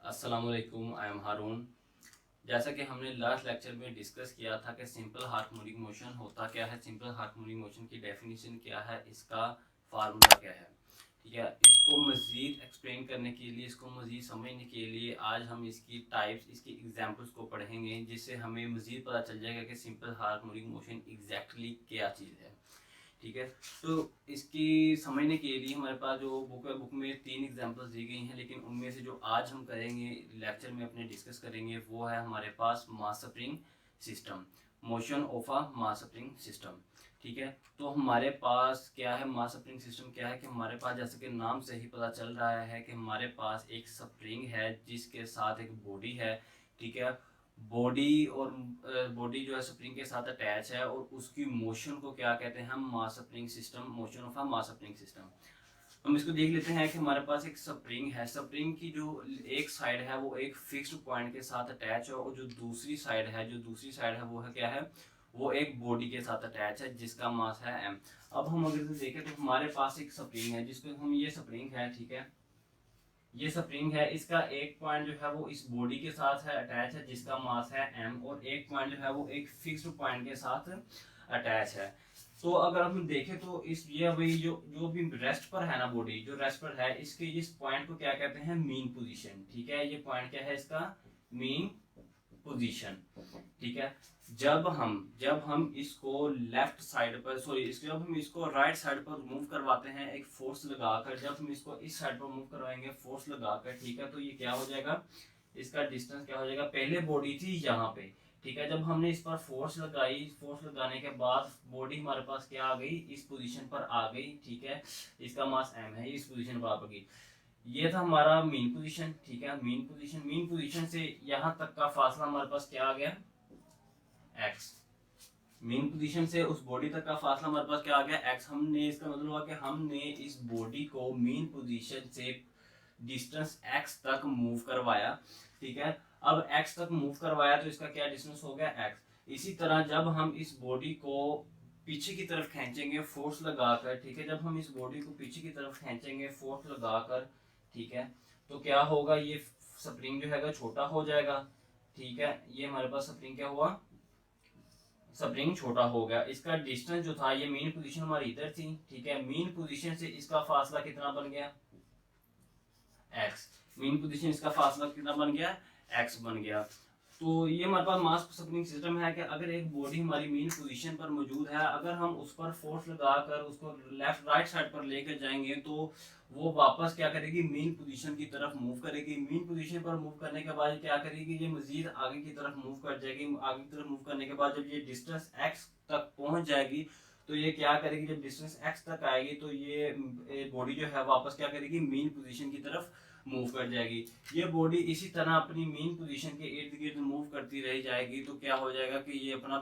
अस्सलामुअलैकुम, I am हारून। जैसा कि हमने लास्ट लेक्चर में डिस्कस किया था कि सिंपल हार्मोनिक मोशन होता क्या है, सिंपल हार्मोनिक मोशन की डेफिनेशन क्या है, इसका फार्मूला क्या है। ठीक है, इसको मज़ीद एक्सप्लेन करने के लिए, इसको मज़ीद समझने के लिए आज हम इसकी टाइप्स, इसकी एग्जांपल्स को पढ़ेंगे, जिससे हमें मज़ीद पता चल जाएगा कि सिंपल हार्मोनिक मोशन एग्जैक्टली क्या चीज़ है। ठीक है, तो इसकी समझने के लिए हमारे पास जो बुक है, बुक में 3 एग्जांपल्स दी गई हैं, लेकिन उनमें से जो आज हम करेंगे, लेक्चर में अपने डिस्कस करेंगे, वो है हमारे पास mass spring system, motion of a mass spring system. ठीक है, तो हमारे पास क्या है, मास स्प्रिंग सिस्टम क्या है कि हमारे पास, जैसे कि नाम से ही पता चल रहा है कि हमारे पास एक स्प्रिंग है जिसके साथ एक बॉडी है। ठीक है, बॉडी और बॉडी जो है स्प्रिंग के साथ अटैच है, और उसकी मोशन को क्या कहते हैं हम, मास spring system, motion of a mass spring system. हम इसको देख लेते हैं कि हमारे पास एक स्प्रिंग है, स्प्रिंग की जो एक साइड है वो एक फिक्स्ड पॉइंट के साथ अटैच है, और जो दूसरी साइड है, वो है क्या है, वो एक बॉडी के साथ अटैच है जिसका मास है m। अब हम अगर देखें तो हमारे पास एक स्प्रिंग है, जिसको हम, ये स्प्रिंग है, ठीक है, ये स्प्रिंग है, इसका एक पॉइंट जो है वो इस बॉडी के साथ है अटैच है जिसका मास है m, और एक पॉइंट जो है वो एक फिक्स्ड पॉइंट के साथ अटैच है। तो अगर हम देखें तो इस, ये अभी जो जो भी रेस्ट पर है ना, बॉडी जो रेस्ट पर है, इसके इस पॉइंट को क्या कहते हैं, मीन पोजीशन। ठीक है, ये पॉइंट क्या है इसका, मीन पोजीशन। ठीक है, जब हम इसको लेफ्ट साइड पर, सॉरी, जब हम इसको राइट साइड पर मूव करवाते हैं एक फोर्स लगाकर, जब हम इसको इस साइड पर मूव करवाएंगे फोर्स लगाकर, ठीक है, तो ये क्या हो जाएगा, इसका डिस्टेंस क्या हो जाएगा, पहले बॉडी थी यहाँ पे, ठीक है, जब हमने इस पर फोर्स लगाई, फोर्स लगाने के बाद बॉडी हमारे पास क्या आ गई, इस पोजीशन पर आ गई। ठीक है, इसका मास m है, इस पोजीशन पर आ गई। ये था हमारा मीन पोजीशन। ठीक है, मीन पोजीशन से यहाँ तक का फासला हमारे पास क्या आ गया, x। मेन पोजीशन से उस बॉडी तक का फासला हमारे पास क्या आ गया, x। हमने, इसका मतलब हुआ कि हमने इस बॉडी को मेन पोजीशन से डिस्टेंस x तक मूव करवाया। ठीक है, अब x तक मूव करवाया तो इसका क्या डिस्टेंस हो गया, x। इसी तरह जब हम इस बॉडी को पीछे की तरफ खींचेंगे फोर्स लगाकर, ठीक है, जब हम इस बॉडी को पीछे की तरफ खींचेंगे फोर्स लगाकर, ठीक है, तो क्या होगा, ये स्प्रिंग जो है छोटा हो जाएगा। ठीक है, ये हमारे पास स्प्रिंग क्या हुआ, स्प्रिंग छोटा हो गया। इसका डिस्टेंस जो था, ये मेन पोजीशन हमारी इधर थी, ठीक है, मेन पोजीशन से इसका फासला कितना बन गया, x। मेन पोजीशन इसका फासला कितना बन गया, x बन गया। तो ये हमारे पास मास स्प्रिंग सिस्टम है कि अगर एक बॉडी हमारी मेन पोजीशन पर मौजूद है, अगर हम उस पर फोर्स लगाकर उसको लेफ्ट राइट साइड पर लेकर जाएंगे तो वो वापस क्या करेगी, मेन पोजीशन की तरफ मूव करेगी। मेन पोजीशन पर मूव करने के बाद क्या करेगी, ये मजीद आगे की तरफ मूव कर जाएगी। आगे की तरफ मूव करने के बाद जब ये डिस्टेंस x तक पहुंच जाएगी तो ये क्या करेगी, जब डिस्टेंस x तक आएगी तो ये बॉडी जो है वापस क्या करेगी, मेन पोजीशन की तरफ मूव कर जाएगी। ये बॉडी इसी तरह अपनी मेन पोजीशन के इर्द गिर्द मूव करती रह जाएगी, तो क्या हो जाएगा कि ये अपना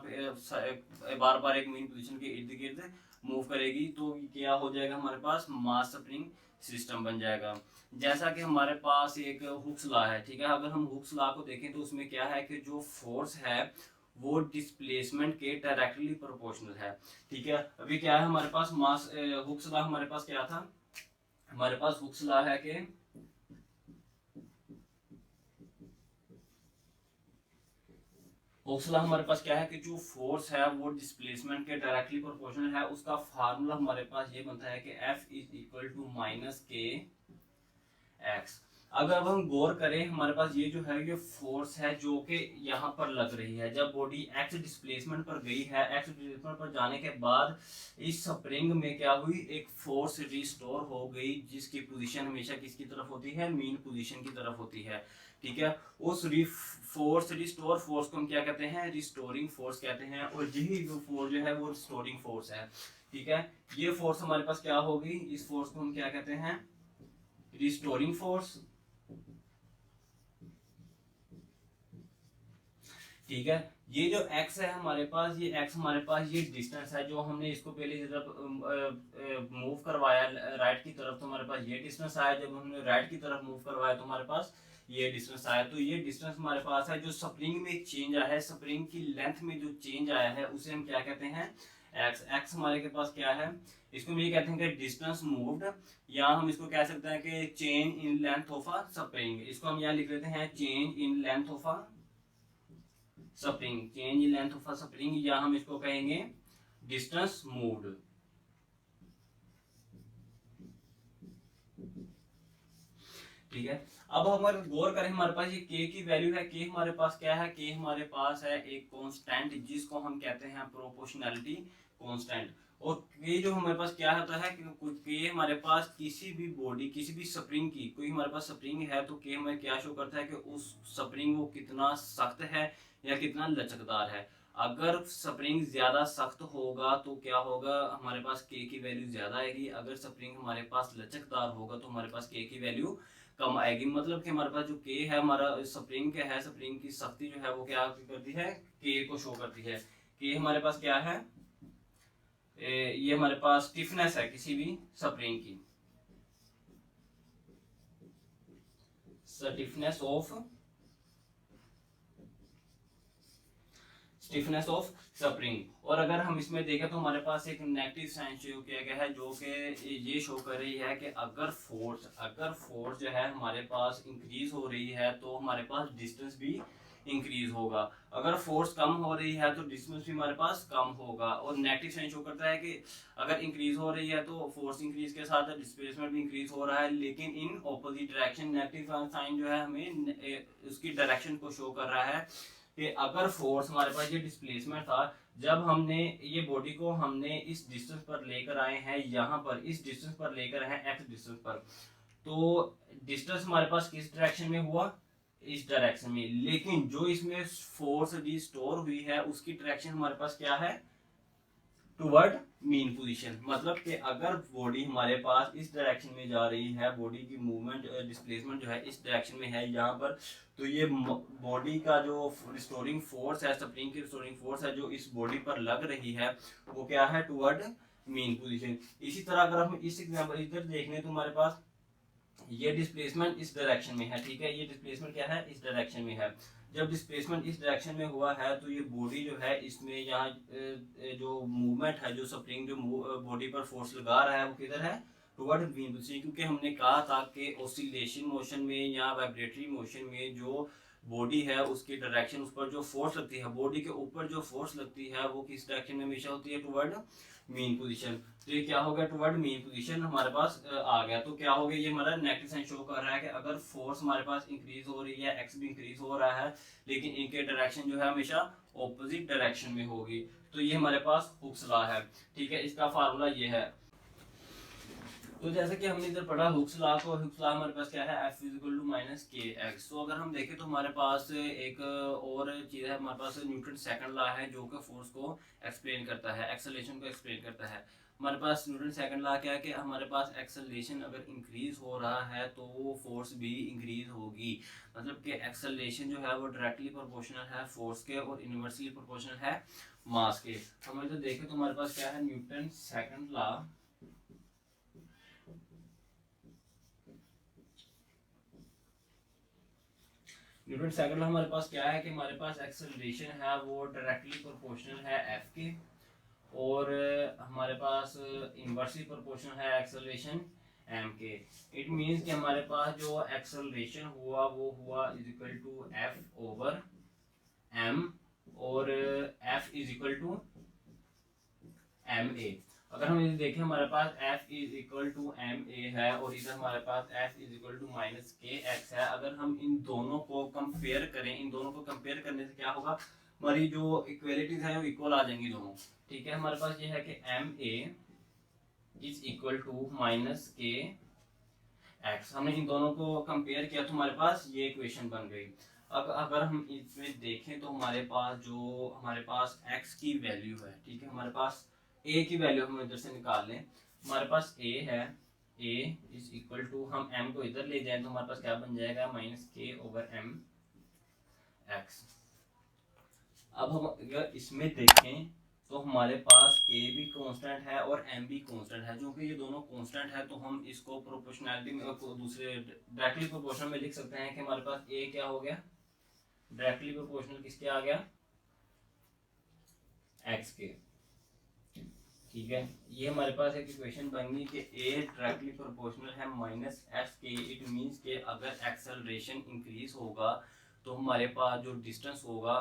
बार बार एक मेन पोजीशन के इर्द गिर्द मूव करेगी, तो क्या हो जाएगा, हमारे पास मास स्प्रिंग सिस्टम बन जाएगा। जैसा कि हमारे पास एक हुक्स लॉ है, ठीक है, अगर हम हुक्स लॉ को देखें तो उसमें क्या है कि जो फोर्स है वो डिस्प्लेसमेंट के डायरेक्टली प्रोपोर्शनल है। ठीक है, अभी क्या है हमारे पास, मास हुक्स लॉ हमारे पास क्या था, हमारे पास हुक्स लॉ है कि हुक्स लॉ हमारे पास क्या है कि जो फोर्स है वो डिस्प्लेसमेंट के डायरेक्टली प्रोपोर्शनल है। उसका फार्मूला हमारे पास ये बनता है कि F is equal to minus K x. अगर अब हम गौर करें, हमारे पास ये जो है, ये फोर्स है जो कि यहाँ पर लग रही है। जब बॉडी एक्स डिस्प्लेसमेंट पर गई है, एक्स डिस्प्लेसमेंट पर जाने के बाद इस स्प्रिंग में क्या हुई, एक फोर्स रिस्टोर हो गई, जिसकी पोजीशन हमेशा किसकी तरफ होती है, मेन पोजीशन की तरफ होती है। ठीक है, उस फोर्स, रिस्टोर फोर्स को हम क्या कहते हैं, रिस्टोरिंग फोर्स कहते हैं, और यही जो फोर्स जो है वो रिस्टोरिंग फोर्स है। ठीक है, ये फोर्स हमारे पास क्या होगी, इस फोर्स को हम क्या कहते हैं, रिस्टोरिंग फोर्स। ठीक है, ये जो x है हमारे पास, ये x हमारे पास ये डिस्टेंस है जो हमने इसको पहले जब मूव करवाया राइट की तरफ तो हमारे पास ये डिस्टेंस आया, जब हमने राइट की तरफ मूव करवाया तो हमारे पास ये डिस्टेंस आया। तो ये डिस्टेंस हमारे पास है। जो स्प्रिंग में चेंज आया है, स्प्रिंग की लेंथ में जो चेंज आया है उसे हम क्या कहते हैं, एक्स। एक्स हमारे के पास क्या है, इसको हम ये कहते हैं कि डिस्टेंस मूव्ड, या हम इसको कह सकते हैं कि change in length of a spring. इसको हम यहाँ लिख लेते हैं change in length of a spring, change in length of a spring, या हम इसको कहेंगे डिस्टेंस मूव्ड। ठीक है, अब हमारे गौर करें, हमारे पास ये के की वैल्यू है। के हमारे पास क्या है, के हमारे पास है एक कांस्टेंट जिसको हम कहते हैं प्रोपोर्शनैलिटी कांस्टेंट। और के जो हमारे पास क्या होता है कि के हमारे पास किसी भी बॉडी, किसी भी स्प्रिंग की, कोई हमारे पास स्प्रिंग है तो के हमें क्या शो करता है कि उस स्प्रिंग वो कितना सख्त है या कितना लचकदार है। अगर स्प्रिंग ज्यादा सख्त होगा तो क्या होगा, हमारे पास के की वैल्यू ज्यादा आएगी। अगर स्प्रिंग हमारे पास लचकदार होगा तो हमारे पास के की वैल्यू कम आएगी। मतलब कि हमारे पास जो के है, हमारा स्प्रिंग के है, स्प्रिंग की सख्ती जो है वो क्या करती है, के को शो करती है। के हमारे पास क्या है, ये हमारे पास स्टिफनेस है किसी भी स्प्रिंग की, स्टिफनेस ऑफ स्प्रिंग। और अगर हम इसमें देखें तो हमारे पास एक नेगेटिव साइन शो किया गया है जो कि ये शो कर रही है कि अगर फोर्स जो है हमारे पास इंक्रीज हो रही है तो हमारे पास डिस्टेंस भी इंक्रीज होगा। अगर फोर्स कम हो रही है तो डिस्टेंस भी हमारे पास कम होगा। और नेगेटिव साइन शो करता है कि अगर इंक्रीज हो रही है तो फोर्स इंक्रीज के साथ डिस्प्लेसमेंट भी इंक्रीज हो रहा है, लेकिन in opposite direction. Negative sign जो है हमें उसकी डायरेक्शन को शो कर रहा है कि अगर फोर्स हमारे पास ये डिस्प्लेसमेंट था, जब हमने ये बॉडी को हमने इस डिस्टेंस पर लेकर आए हैं, यहाँ पर इस डिस्टेंस पर लेकर आए हैं एक्स डिस्टेंस पर, तो डिस्टेंस हमारे पास किस डायरेक्शन में हुआ, इस डायरेक्शन में। लेकिन जो इसमें फोर्स भी स्टोर हुई है उसकी डायरेक्शन हमारे पास क्या है, टुवर्ड मीन पोजीशन। मतलब कि अगर बॉडी हमारे पास इस डायरेक्शन में जा रही है, बॉडी की मूवमेंट डिस्प्लेसमेंट जो है इस डायरेक्शन में है यहाँ पर, तो ये बॉडी का जो रिस्टोरिंग फोर्स है, स्प्रिंग की रिस्टोरिंग फोर्स है जो इस बॉडी पर लग रही है, वो क्या है, टुवर्ड मीन पोजीशन। इसी तरह अगर हम इस एग्जांपल इधर देख लें तो हमारे पास ये डिस्प्लेसमेंट इस डायरेक्शन में है। ठीक है, ये डिस्प्लेसमेंट क्या है, इस डायरेक्शन में है। जब डिस्प्लेसमेंट इस डायरेक्शन में हुआ है तो ये बॉडी जो है इसमें यहाँ जो मूवमेंट है, जो स्प्रिंग जो बॉडी पर फोर्स लगा रहा है वो किधर है, टुवर्ड मीन पोजीशन। क्योंकि हमने कहा था कि ऑसिलेशन मोशन में या वाइब्रेटरी मोशन में जो बॉडी है उसकी डायरेक्शन, उस पर जो फोर्स लगती है, बॉडी के ऊपर जो फोर्स लगती है वो किस डायरेक्शन में हमेशा होती है, टुवर्ड मीन पोजीशन। तो ये क्या हो गया, टुवर्ड मीन पोजीशन हमारे पास आ गया। तो क्या हो गया, ये हमारा नेगेटिव साइन शो कर रहा है कि अगर फोर्स हमारे पास इंक्रीज हो रही है, एक्स भी इंक्रीज हो रहा है, लेकिन इनके डायरेक्शन जो है हमेशा ऑपोजिट डायरेक्शन में होगी। तो ये हमारे पास हुक्स लॉ है। ठीक है, इसका फार्मूला ये है। तो जैसे कि हमने इधर पढ़ा हुक्स लॉ को, हुक्स लॉ हमारे पास क्या है, F equal to minus K x. तो अगर हम देखें तो हमारे पास एक और चीज़ है, हमारे पास न्यूटन सेकंड लॉ है जो कि फोर्स को एक्सप्लेन करता है, एक्सेलरेशन को एक्सप्लेन करता है। हमारे पास न्यूटन सेकंड लॉ क्या है कि हमारे पास एक्सेलरेशन अगर इंक्रीज हो रहा है तो वो फोर्स भी इंक्रीज होगी। मतलब कि एक्सेलरेशन जो है वो डायरेक्टली प्रोपोर्शनल है फोर्स के और इनवर्सली प्रोपोर्शनल है मास के। हम इधर देखें तो हमारे पास क्या है, Newton second law. Newton second law हमारे पास क्या है कि हमारे पास एक्सेलरेशन है वो डायरेक्टली प्रोपोर्शनल है एफ के, और हमारे पास इनवर्सली प्रोपोर्शनल है एक्सेलरेशन एम के। इट मींस कि हमारे पास जो एक्सेलरेशन हुआ वो हुआ is equal to F over M, और F is equal to M A. अगर हम इसे देखें हमारे पास f is equal to M A है और इधर हमारे पास f is equal to minus K X है। अगर हम इन दोनों को कंपेयर करें, इन दोनों को कंपेयर करने से क्या होगा, हमारी जो इक्वलिटीज है वो इक्वल आ जाएंगी दोनों। ठीक है, हमारे पास ये है कि M A is equal to minus K X. हमने इन दोनों को कंपेयर किया तो हमारे पास ये इक्वेशन बन गई। अब अगर हम इसमें देखें तो हमारे पास जो हमारे पास x की वैल्यू है, ठीक है, हमारे पास a की वैल्यू हम इधर से निकाल लें। हमारे पास a है, a इज इक्वल टू, हम m को इधर ले जाएं तो हमारे पास क्या बन जाएगा, माइनस के ओवर एम एक्स। अब हम अगर इसमें देखें तो हमारे पास a भी कांस्टेंट है और m भी कांस्टेंट है। क्योंकि ये दोनों कांस्टेंट है तो हम इसको प्रोपोर्शनैलिटी में दूसरे डायरेक्टली प्रोपोर्शनल में लिख सकते हैं कि हमारे पास a क्या हो गया, डायरेक्टली प्रोपोर्शनल किसके आ गया, x के। ठीक है, ये हमारे पास एक इक्वेशन बन गई कि a डायरेक्टली प्रोपोर्शनल है माइनस एस के। इट मींस के अगर एक्सेलरेशन इंक्रीज होगा तो हमारे पास जो डिस्टेंस होगा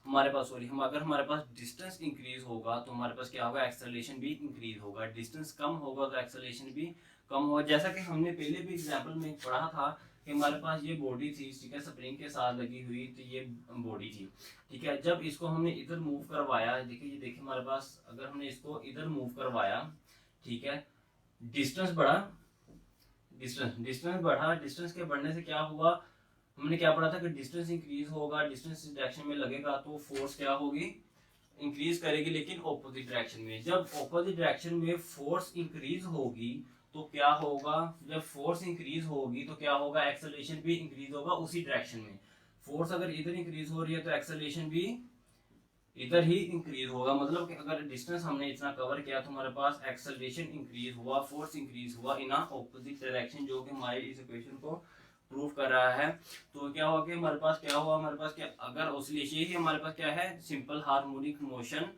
हमारे पास सॉरी हम अगर हमारे पास डिस्टेंस इंक्रीज होगा तो हमारे पास क्या होगा, एक्सेलरेशन भी इंक्रीज होगा। डिस्टेंस कम होगा तो एक्सेलरेशन भी कम होगा। जैसा कि हमने पहले भी एग्जांपल में पढ़ा था कि हमारे पास ये बॉडी थी, ठीक है, स्प्रिंग के साथ लगी हुई, तो ये बॉडी थी, ठीक है। जब इसको हमने इधर मूव करवाया, देखिए ये देखिए हमारे पास अगर हमने इसको इधर मूव करवाया, ठीक है, डिस्टेंस बढ़ा, डिस्टेंस बढ़ा, डिस्टेंस के बढ़ने से क्या हुआ, हमने क्या पढ़ा था कि डिस्टेंस इंक्रीज होगा, डिस्टेंस इस डायरेक्शन में लगेगा तो फोर्स क्या होगी, इंक्रीज करेगी, लेकिन ऑपोजिट डायरेक्शन में। जब ऑपोजिट डायरेक्शन में फोर्स इंक्रीज होगी तो क्या होगा, जब फोर्स इंक्रीज होगी तो क्या होगा, एक्सेलरेशन भी इंक्रीज होगा उसी डायरेक्शन में। फोर्स अगर इधर इंक्रीज हो रही है तो एक्सेलरेशन भी इधर ही इंक्रीज होगा। मतलब कि अगर डिस्टेंस हमने इतना कवर किया तो हमारे पास एक्सेलरेशन इंक्रीज हुआ, फोर्स इंक्रीज हुआ इन ऑपोजिट डायरेक्शन, जो कि हमारे इस इक्वेशन को प्रूव कर रहा है। तो क्या हुआ कि हमारे पास क्या हुआ, हमारे पास क्या, अगर ऑसिलेशन ही हमारे पास क्या है, सिंपल हार्मोनिक मोशन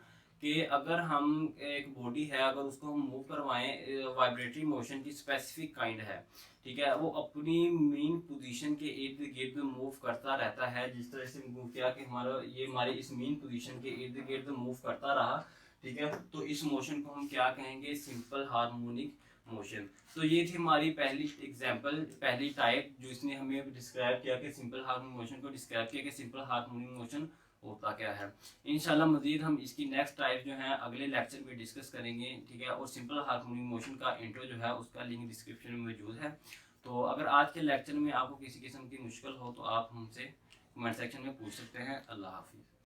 कि अगर हम एक बॉडी है अगर उसको हम मूव करवाएं, वाइब्रेटरी मोशन की स्पेसिफिक काइंड है, ठीक है, वो अपनी मेन पोजीशन के इर्द गिर्द मूव करता रहता है। जिस तरह से मूव किया कि हमारा ये हमारे इस मेन पोजीशन के इर्द गिर्द मूव करता रहा, ठीक है, तो इस मोशन को हम क्या कहेंगे, सिंपल हार्मोनिक मोशन। तो ये थी हमारी पहली एग्जांपल, पहली टाइप जो इसने हमें डिस्क्राइब किया कि सिंपल हार्मोनिक मोशन को डिस्क्राइब किया कि सिंपल हार्मोनिक मोशन होता क्या है। इंशाल्लाह मजीद हम इसकी नेक्स्ट टाइप जो है अगले लेक्चर में डिस्कस करेंगे, ठीक है। और सिंपल हार्मोनिक मोशन का इंट्रो जो है उसका लिंक डिस्क्रिप्शन में मौजूद है। तो अगर आज के लेक्चर में आपको किसी किस्म की मुश्किल हो तो आप हमसे कमेंट सेक्शन में पूछ सकते हैं। अल्लाह हाफिज़।